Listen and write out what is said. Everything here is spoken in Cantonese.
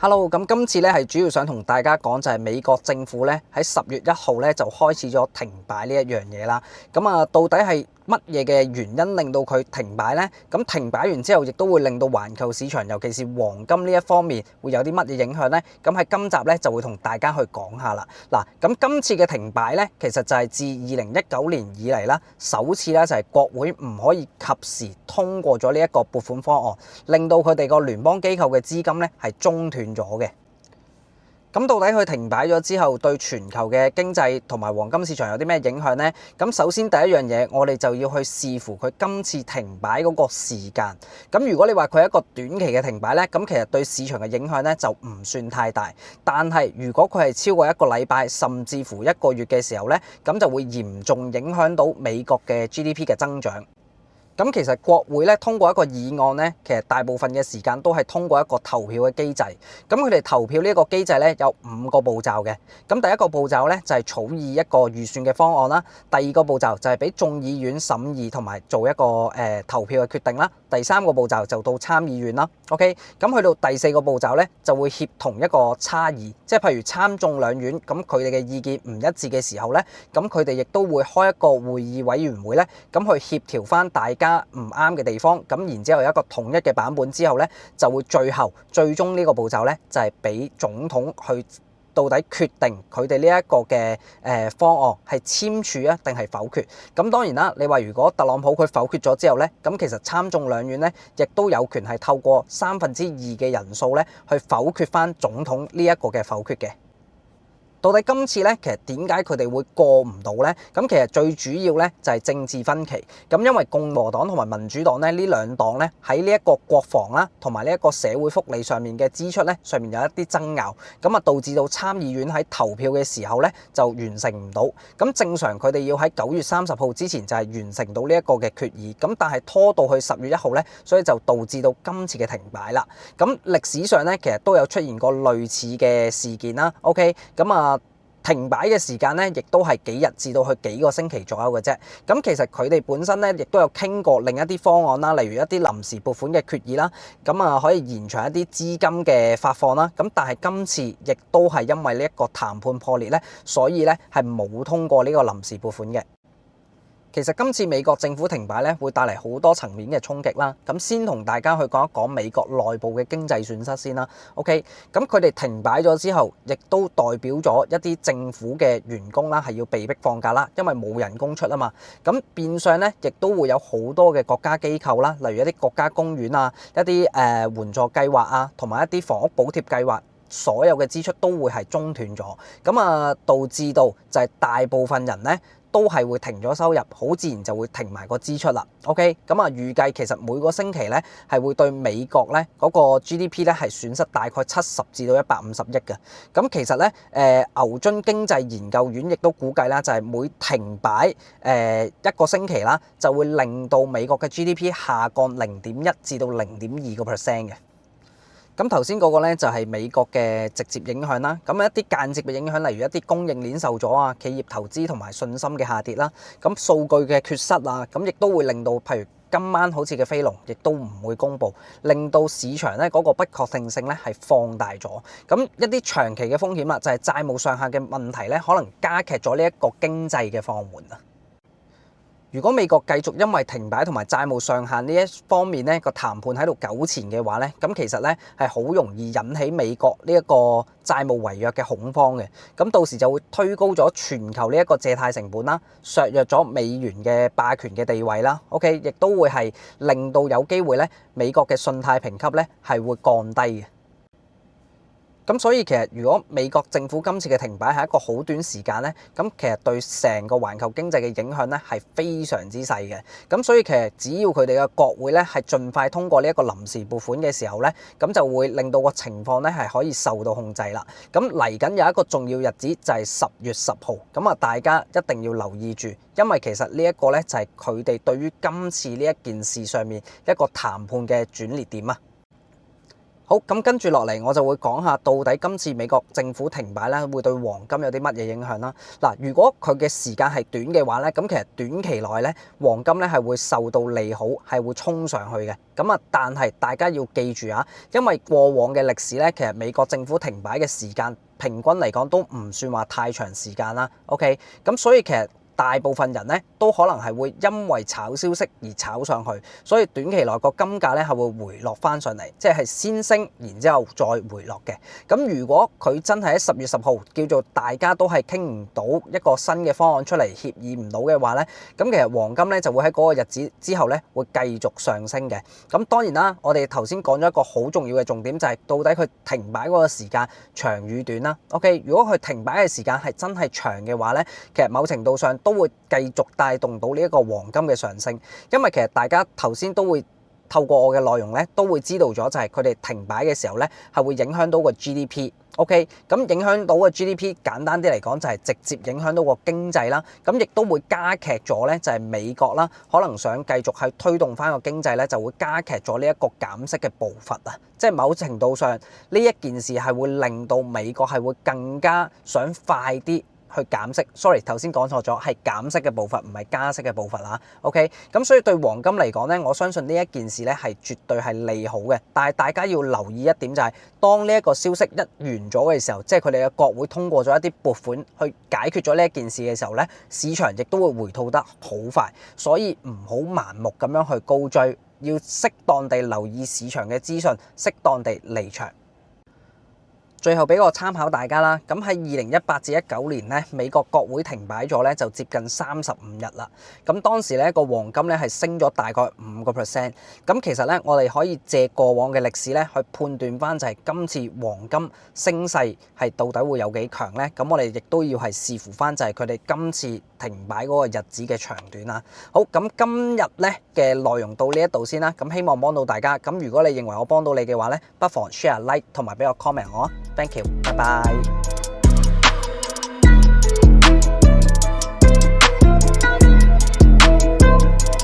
Hello，咁今次咧係主要想同大家講就係美國政府咧喺10月1號咧就開始咗停擺呢一樣嘢啦。咁到底係乜嘢嘅原因令到佢停擺呢？咁停擺完之後，亦都會令到環球市場，尤其是黃金呢一方面，會有啲乜嘢影響呢？咁喺今集咧就會同大家去講下啦。嗱，咁今次嘅停擺咧，其實就係自2019年以嚟啦，首次咧就係國會唔可以及時通過咗呢一個撥款方案，令到佢哋個聯邦機構嘅資金咧係中斷咗嘅。咁到底佢停擺咗之後，對全球嘅經濟同埋黃金市場有啲咩影響呢？咁首先第一樣嘢，我哋就要去視乎佢今次停擺嗰個時間。咁如果你話佢係一個短期嘅停擺呢，咁其實對市場嘅影響呢就唔算太大。但係如果佢係超過1個禮拜，甚至乎1個月嘅時候呢，咁就會嚴重影響到美國嘅 GDP 嘅增長。咁其實國會咧通過一個議案咧，其實大部分嘅時間都係通過一個投票嘅機制。咁佢哋投票呢一個機制咧有5個步驟嘅。咁第一個步驟咧就係草擬一個預算嘅方案啦。第二個步驟就係俾眾議院審議同埋做一個投票嘅決定啦。第三個步驟就到參議院啦。OK， 咁去到第4個步驟咧就會協同一個差異，即係譬如參眾兩院咁佢哋嘅意見唔一致嘅時候咧，咁佢哋亦都會開一個會議委員會咧，咁去協調翻大家唔啱嘅地方，咁然之後有一個統一嘅版本之後咧，就會最終呢個步驟咧就係俾總統去到底決定佢哋呢一個嘅方案係簽署啊定係否決。咁當然啦，你話如果特朗普佢否決咗之後咧，咁其實參眾兩院咧亦都有權係透過2/3嘅人數咧去否決翻總統呢一個嘅否決嘅。到底今次咧，其實點解佢哋會過唔到呢？咁其實最主要咧就係政治分歧。咁因為共和黨同埋民主黨咧呢兩黨咧喺呢一個國防啦同埋呢一個社會福利上面嘅支出咧上面有一啲爭拗，咁導致到參議院喺投票嘅時候咧就完成唔到。咁正常佢哋要喺9月30號之前就係完成到呢一個嘅決議，咁但係拖到去10月1號咧，所以就導致到今次嘅停擺啦。咁歷史上咧其實都有出現過類似嘅事件啦。OK， 咁停擺嘅時間咧，亦都係幾日至到去幾個星期左右嘅啫。咁其實佢哋本身咧，亦都有傾過另一啲方案啦，例如一啲臨時撥款嘅決議啦，咁可以延長一啲資金嘅發放啦。咁但係今次亦都係因為呢一個談判破裂咧，所以咧係冇通過呢個臨時撥款嘅。其實今次美國政府停擺咧，會帶嚟好多層面嘅衝擊啦。咁先同大家去講一講美國內部嘅經濟損失先啦。OK， 咁佢哋停擺咗之後，亦都代表咗一啲政府嘅員工啦，係要被迫放假啦，因為冇人工出啊嘛。咁變相咧，亦都會有好多嘅國家機構啦，例如一啲國家公園啊，一啲援助計劃啊，同埋一啲房屋補貼計劃，所有嘅支出都會係中斷咗。咁導致到就係大部分人咧，都係會停咗收入，好自然就會停埋個支出啦。OK， 咁預計其實每個星期咧係會對美國咧嗰個 GDP 咧係損失大概70至到150億嘅。咁其實咧牛津經濟研究院亦都估計啦，就係每停擺1個星期啦，就會令到美國嘅 GDP 下降0.1至到0.2%嘅。咁頭先嗰個咧就係美國嘅直接影響啦，咁一啲間接嘅影響，例如一啲供應鏈受阻啊、企業投資同埋信心嘅下跌啦，咁數據嘅缺失啊，咁亦都會令到譬如今晚好似嘅非農亦都唔會公布，令到市場咧嗰個不確定性咧係放大咗。咁一啲長期嘅風險啦，就係債務上限嘅問題咧，可能加劇咗呢一個經濟嘅放緩啊。如果美國繼續因為停擺同埋債務上限呢一方面咧個談判喺度糾纏嘅話咧，咁其實咧係好容易引起美國呢一個債務違約嘅恐慌嘅，咁到時就會推高咗全球呢一個借貸成本啦，削弱咗美元嘅霸權嘅地位啦。OK， 亦都會係令到有機會咧美國嘅信貸評級咧係會降低嘅。咁所以其實如果美國政府今次嘅停擺係一個好短時間咧，咁其實對成個環球經濟嘅影響咧係非常之細嘅。咁所以其實只要佢哋嘅國會咧係盡快通過呢一個臨時撥款嘅時候咧，咁就會令到個情況咧係可以受到控制啦。咁嚟緊有一個重要日子就係10月10號，咁大家一定要留意住，因為其實呢一個咧就係佢哋對於今次呢一件事上面一個談判嘅轉捩點啊。好，咁跟住落嚟，我就會講下到底今次美國政府停擺咧，會對黃金有啲乜嘢影響啦。嗱，如果佢嘅時間係短嘅話咧，咁其實短期內咧，黃金咧係會受到利好，係會衝上去嘅。咁啊，但係大家要記住啊，因為過往嘅歷史咧，其實美國政府停擺嘅時間平均嚟講都唔算話太長時間啦。OK，咁所以其實大部分人咧都可能係會因為炒消息而炒上去，所以短期內個金價咧係會回落翻上嚟，即係先升然之後再回落嘅。咁如果佢真係喺10月10號叫做大家都係傾唔到一個新嘅方案出嚟，協議唔到嘅話咧，咁其實黃金咧就會喺嗰個日子之後咧會繼續上升嘅。咁當然啦，我哋頭先講咗一個好重要嘅重點，就係到底佢停擺嗰個時間長與短啦。OK， 如果佢停擺嘅時間係真係長嘅話咧，其實某程度上都會繼續帶動到呢一個黃金嘅上升，因為其實大家頭先都會透過我嘅內容咧，都會知道咗就係佢哋停擺嘅時候咧，係會影響到個 GDP。OK， 咁影響到個 GDP，簡單啲嚟講就係直接影響到個經濟啦。咁亦都會加劇咗咧，就係美國啦，可能想繼續去推動翻個經濟咧，就會加劇咗呢一個減息嘅步伐啊。即係某程度上呢一件事係會令到美國係會更加想快啲去減息，sorry 頭先講錯咗，係減息嘅步伐，唔係加息嘅步伐啦。OK， 咁所以對黃金嚟講咧，我相信呢一件事咧係絕對係利好嘅。但係大家要留意一點就係，當呢一個消息一完咗嘅時候，即係佢哋嘅國會通過咗一啲撥款去解決咗呢一件事嘅時候咧，市場亦都會回吐得好快，所以唔好盲目咁樣去高追，要適當地留意市場嘅資訊，適當地離場。最後俾個參考大家啦，咁喺2018至19年咧，美國國會停擺咗咧就接近35日啦。咁當時咧個黃金咧係升咗大概5%。咁其實咧我哋可以借過往嘅歷史咧去判斷翻就係今次黃金升勢係到底會有幾強咧？咁我哋亦都要係視乎翻就係佢哋今次停擺嗰個日子嘅長短啦。好，咁今日咧嘅內容到呢一度先啦。咁希望幫到大家。咁如果你認為我幫到你嘅話咧，不妨 share、like 同埋俾個 comment 我。Thank you，拜拜。